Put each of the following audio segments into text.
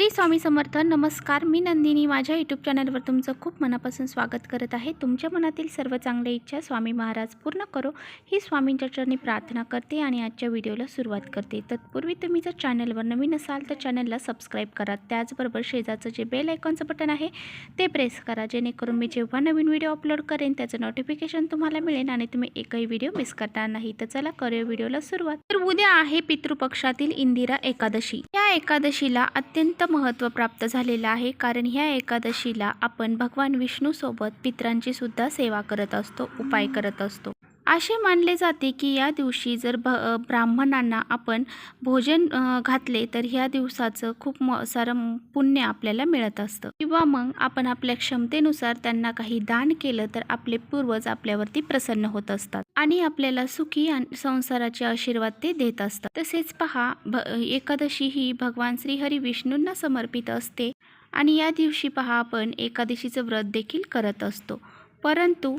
श्री स्वामी समर्थ. नमस्कार, मी नंदिनी. माझ्या यूट्यूब चॅनलवर तुमचं खूप मनापासून स्वागत करत आहे. तुमच्या मनातील सर्व चांगल्या इच्छा स्वामी महाराज पूर्ण करो ही स्वामींच्या चरणी प्रार्थना करते आणि आजच्या व्हिडिओला सुरुवात करते. तत्पूर्वी तुम्ही जर चॅनलवर नवीन असाल तर चॅनलला सबस्क्राईब करा. त्याचबरोबर शेजारचं जे बेल आयकॉनचं बटन आहे ते प्रेस करा, जेणेकरून मी जेव्हा नवीन व्हिडिओ अपलोड करेन त्याचं नोटिफिकेशन तुम्हाला मिळेल आणि तुम्ही एकही व्हिडिओ मिस करणार नाही. तर चला करूया व्हिडिओला सुरुवात. तर उद्या आहे पितृपक्षातील इंदिरा एकादशी. या एकादशीला अत्यंत महत्त्व प्राप्त झालेलं आहे, कारण ह्या एकादशीला आपण भगवान विष्णू सोबत पितरांची सुद्धा सेवा करत असतो, उपाय करत असतो. असे मानले जाते की या दिवशी जर ब्राह्मणांना आपण भोजन घातले तर ह्या दिवसाचं खूप सारं पुण्य आपल्याला मिळत असतं, किंवा मग आपण आपल्या क्षमतेनुसार त्यांना काही दान केलं तर आपले पूर्वज आपल्यावरती प्रसन्न होत असतात आणि आपल्याला सुखी संसाराचे आशीर्वाद ते देत असतात. तसेच पहा, एकादशी ही भगवान श्रीहरी विष्णूंना समर्पित असते आणि या दिवशी पहा आपण एकादशीचं व्रत देखील करत असतो. परंतु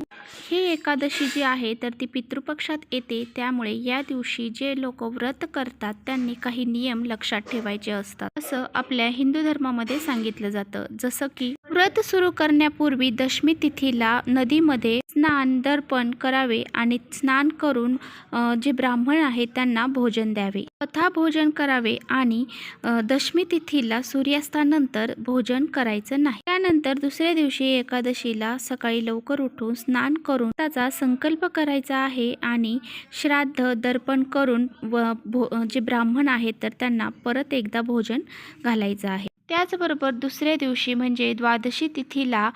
ही एकादशी जी आहे तर ती पितृपक्षात येते, त्यामुळे या दिवशी जे लोक व्रत करतात त्यांनी काही नियम लक्षात ठेवायचे असतात, असं आपल्या हिंदू धर्मामध्ये सांगितलं जातं. जसं की व्रत सुरू करण्यापूर्वी दशमी तिथीला नदीमध्ये स्नान दर्पण करावे आणि स्नान करून जे ब्राह्मण आहेत त्यांना भोजन द्यावे, कथा भोजन करावे आणि दशमी तिथीला सूर्यास्तानंतर भोजन करायचं नाही. त्यानंतर दुसऱ्या दिवशी एकादशीला सकाळी लवकर उठून स्नान करून त्याचा संकल्प करायचा आहे आणि श्राद्ध दर्पण करून जे ब्राह्मण आहेत तर त्यांना परत एकदा भोजन घालायचं आहे. त्याचबरोबर दुसऱ्या दिवशी म्हणजे द्वादशी तिथीला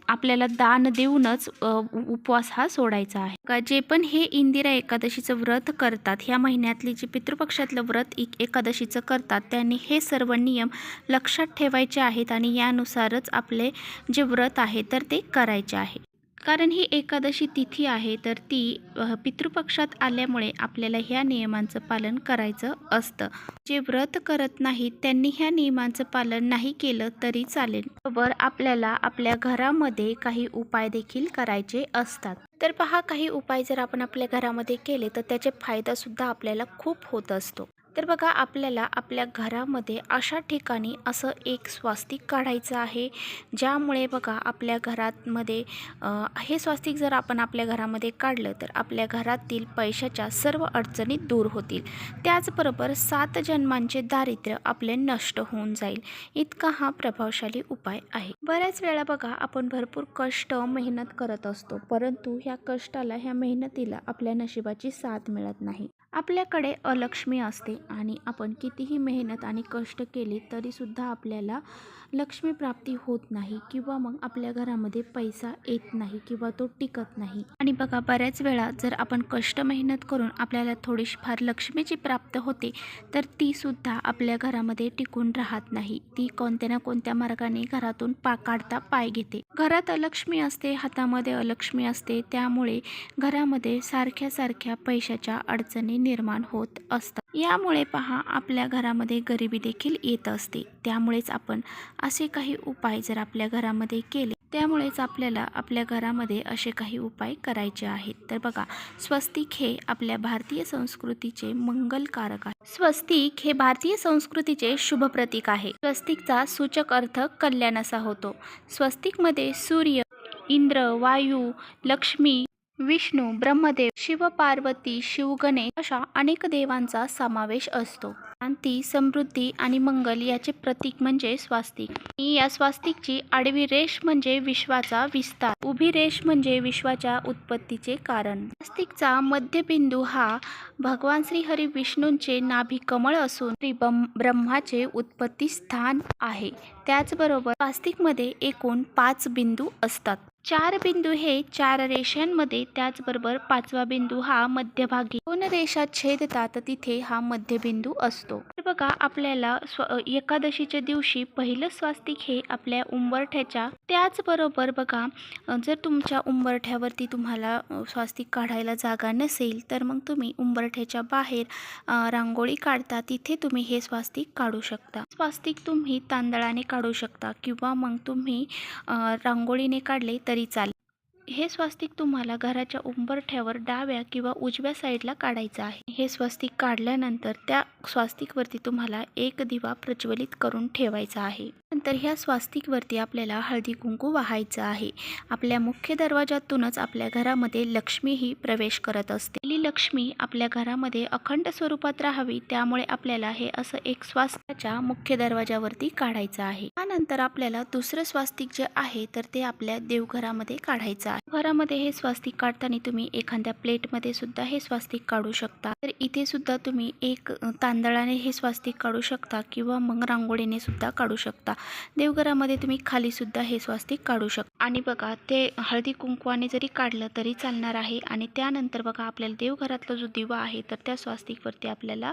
आपल्याला दान देऊनच उपवास हा सोडायचा आहे. का जे पण हे इंदिरा एकादशीचं व्रत करतात, ह्या महिन्यातली जी पितृपक्षातलं व्रत एकादशीचं करतात त्यांनी हे सर्व नियम लक्षात ठेवायचे आहेत आणि यानुसारच आपले जे व्रत आहे तर ते करायचे आहे. कारण ही एकादशी तिथी आहे तर ती पितृपक्षात आल्यामुळे आपल्याला ह्या नियमांचं पालन करायचं असतं. जे व्रत करत नाहीत त्यांनी ह्या नियमांचं पालन नाही केलं तरी चालेल. बरोबर आपल्याला आपल्या घरामध्ये काही उपाय देखील करायचे असतात. तर पहा, काही उपाय जर आपण आपल्या घरामध्ये केले तर त्याचे फायदा सुद्धा आपल्याला खूप होत असतो. तर बघा, आपल्याला आपल्या घरामध्ये अशा ठिकाणी असं एक स्वास्तिक काढायचं आहे, ज्यामुळे बघा आपल्या घरामध्ये हे स्वास्तिक जर आपण आपल्या घरामध्ये काढलं तर आपल्या घरातील पैशाच्या सर्व अडचणी दूर होतील. त्याचबरोबर 7 जन्मांचे दारिद्र्य आपले नष्ट होऊन जाईल. इतका हा प्रभावशाली उपाय आहे. बऱ्याच वेळा बघा आपण भरपूर कष्ट मेहनत करत असतो, परंतु ह्या कष्टाला ह्या मेहनतीला आपल्या नशिबाची साथ मिळत नाही. आपल्याकडे अलक्ष्मी असते आणि आपण कितीही मेहनत आणि कष्ट केले तरी सुद्धा आपल्याला लक्ष्मी प्राप्ती होत नाही, किंवा मग आपल्या घरामध्ये पैसा येत नाही किंवा तो टिकत नाही. आणि बघा, बऱ्याच वेळा जर आपण कष्ट मेहनत करून आपल्याला थोडीशी फार लक्ष्मीची प्राप्त होते तर ती सुद्धा आपल्या घरामध्ये टिकून राहत नाही. ती कोणत्या ना कोणत्या मार्गाने घरातून काढता पाय घेते. घरात अलक्ष्मी असते, हातामध्ये अलक्ष्मी असते, त्यामुळे घरामध्ये सारख्या पैशाच्या अडचणी निर्माण होत असतात. यामुळे पहा आपल्या घरामध्ये गरिबी देखील येत असते. त्यामुळेच आपण असे काही उपाय जर आपल्या घरामध्ये केले, त्यामुळेच आपल्याला आपल्या घरामध्ये असे काही उपाय करायचे आहेत. तर बघा, स्वस्तिक हे आपल्या भारतीय संस्कृतीचे मंगलकारक आहे. स्वस्तिक हे भारतीय संस्कृतीचे शुभ प्रतीक आहे. स्वस्तिकचा सूचक अर्थ कल्याण असा होतो. स्वस्तिकमध्ये सूर्य, इंद्र, वायू, लक्ष्मी, विष्णू, ब्रह्मदेव, शिव पार्वती, शिवगणेश अशा अनेक देवांचा समावेश असतो. शांती, समृद्धी आणि मंगल याचे प्रतीक म्हणजे स्वास्तिक. या स्वास्तिकची आडवी रेष म्हणजे विश्वाचा विस्तार, उभी रेष म्हणजे विश्वाच्या उत्पत्तीचे कारण. स्वास्तिकचा मध्यबिंदू हा भगवान श्री हरी विष्णूंचे नाभी कमळ असून श्री ब्रह्माचे उत्पत्ती स्थान आहे. त्याचबरोबर स्वास्तिकमध्ये एकूण 5 बिंदू असतात. 4 बिंदू हे 4 रेषांमध्ये, त्याचबरोबर 5वा बिंदू हा मध्यभागी 2 रेषा छेदतात तिथे हा मध्यबिंदू असतो. तर बघा, आपल्याला एकादशीच्या दिवशी पहिलं स्वास्तिक हे आपल्या उंबरठ्याच्या, त्याचबरोबर बघा जर तुमच्या उंबरठ्यावरती तुम्हाला स्वास्तिक काढायला जागा नसेल तर मग तुम्ही उंबरठ्याच्या बाहेर रांगोळी काढता, तिथे तुम्ही हे स्वास्तिक काढू शकता. स्वास्तिक तुम्ही तांदळाने काढू शकता किंवा मग तुम्ही रांगोळीने काढले तरी चालेल. हे स्वास्तिक तुम्हाला घराच्या उंबरठ्यावर डाव्या किंवा उजव्या साईडला काढायचं आहे. हे स्वास्तिक काढल्यानंतर त्या स्वास्तिकवरती तुम्हाला एक दिवा प्रज्वलित करून ठेवायचा आहे. नंतर ह्या स्वास्तिकवरती आपल्याला हळदी कुंकू वाहायचं आहे. आपल्या मुख्य दरवाजातूनच आपल्या घरामध्ये लक्ष्मी ही प्रवेश करत असते. ही लक्ष्मी आपल्या घरामध्ये अखंड स्वरूपात राहावी, त्यामुळे आपल्याला हे असं एक स्वास्तिकाच्या मुख्य दरवाजावरती काढायचं आहे. त्यानंतर आपल्याला दुसरं स्वास्तिक जे आहे तर ते आपल्या देवघरामध्ये काढायचं आहे. घरामध्ये हे स्वास्तिक काढताना तुम्ही एखाद्या प्लेटमध्ये सुद्धा हे स्वास्तिक काढू शकता. तर इथे सुद्धा तुम्ही एक तांदळाने हे स्वास्तिक काढू शकता किंवा मग रांगोळीने सुद्धा काढू शकता. देवघरामध्ये तुम्ही खाली सुद्धा हे स्वास्तिक काढू शकता. आणि बघा, ते हळदी कुंकवाने जरी काढलं तरी चालणार आहे. आणि त्यानंतर बघा, आपल्याला देवघरातला जो दिवा आहे तर त्या स्वास्तिकवरती आपल्याला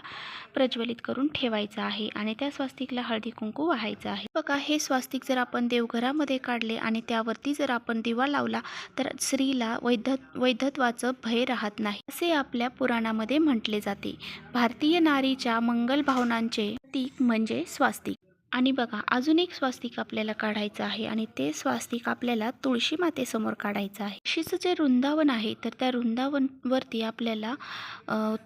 प्रज्वलित करून ठेवायचा आहे आणि त्या स्वास्तिकला हळदी कुंकू वाहायचं आहे. बघा, हे स्वास्तिक जर आपण देवघरामध्ये काढले आणि त्यावरती जर आपण दिवा लावला तर स्त्रीला वैधत्वाचं भय राहत नाही, असे आपल्या पुराणामध्ये म्हटले जाते. भारतीय नारीच्या मंगल भावनांचे प्रतीक म्हणजे स्वास्तिक. आणि बघा, अजून एक स्वास्तिक आपल्याला काढायचं आहे आणि ते स्वास्तिक आपल्याला तुळशी मातेसमोर काढायचं आहे. तुळशीचं जे वृंदावन आहे तर त्या वृंदावनवरती आपल्याला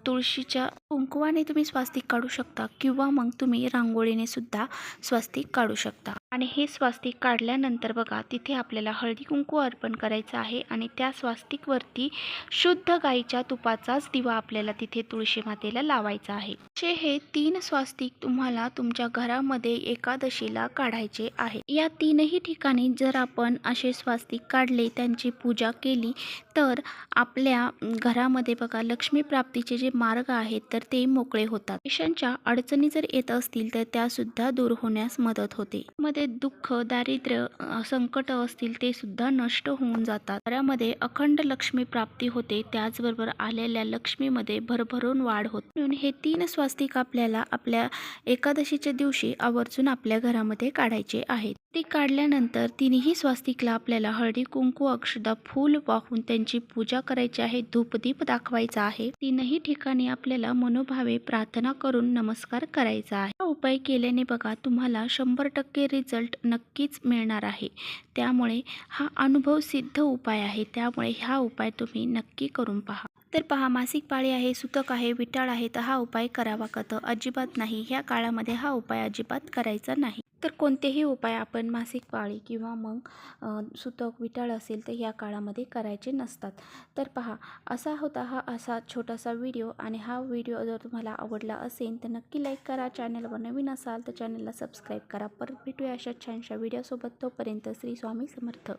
तुळशीच्या कुंकवाने तुम्ही स्वास्तिक काढू शकता किंवा मग तुम्ही रांगोळीने सुद्धा स्वास्तिक काढू शकता. आणि हे स्वास्तिक काढल्यानंतर बघा, तिथे आपल्याला हळदी कुंकू अर्पण करायचं आहे आणि त्या स्वास्तिकवरती शुद्ध गाईच्या तुपाचाच दिवा आपल्याला तिथे तुळशी मातेला लावायचा आहे. असे हे 3 स्वास्तिक तुम्हाला तुमच्या घरामध्ये एकादशीला काढायचे आहे. या 3ही ठिकाणी जर आपण असे स्वास्तिक काढले, त्यांची पूजा केली तर आपल्या घरामध्ये बघा लक्ष्मी प्राप्तीचे जे मार्ग आहेत तर ते मोकळे होतात. पैशांच्या अडचणी जर येत असतील तर त्या सुद्धा दूर होण्यास मदत होते. मध्ये दुःख, दारिद्र्य, संकट असतील ते सुद्धा नष्ट होऊन जातात. घरामध्ये अखंड लक्ष्मी प्राप्ती होते. त्याचबरोबर आलेल्या लक्ष्मीमध्ये भरभरून वाढ होते. म्हणून हे 3 स्वास्तिक आपल्याला आपल्या एकादशीच्या दिवशी आवर्जून आपल्या घरामध्ये काढायचे आहेत. ती काढल्यानंतर 3ही स्वास्तिकला आपल्याला हळदी कुंकू, अक्षदा, फूल वाहून त्यांची पूजा करायची आहे. धूपदीप दाखवायचा आहे. 3ही ठिकाणी आपल्याला मनोभावे प्रार्थना करून नमस्कार करायचा आहे. हा उपाय केल्याने बघा, तुम्हाला 100% रिझल्ट नक्कीच मिळणार आहे. त्यामुळे हा अनुभव सिद्ध उपाय आहे. त्यामुळे हा उपाय तुम्ही नक्की करून पहा. तर पहा, मासिक पाळी आहे, सुतक आहे, विटाळ आहे, तर हा उपाय करावा का? तर अजिबात नाही. ह्या काळामध्ये हा उपाय अजिबात करायचा नाही. तर कोणतेही उपाय आपण मासिक पाळी किंवा मग सुतक, विटाळ असेल तर ह्या काळामध्ये करायचे नसतात. तर पहा, असा होता हा असा छोटासा व्हिडिओ. आणि हा व्हिडिओ जर तुम्हाला आवडला असेल तर नक्की लाईक करा. चॅनलवर नवीन असाल तर चॅनलला सबस्क्राईब करा. परत भेटूया अशा छानशा व्हिडिओसोबत. तोपर्यंत श्री स्वामी समर्थ.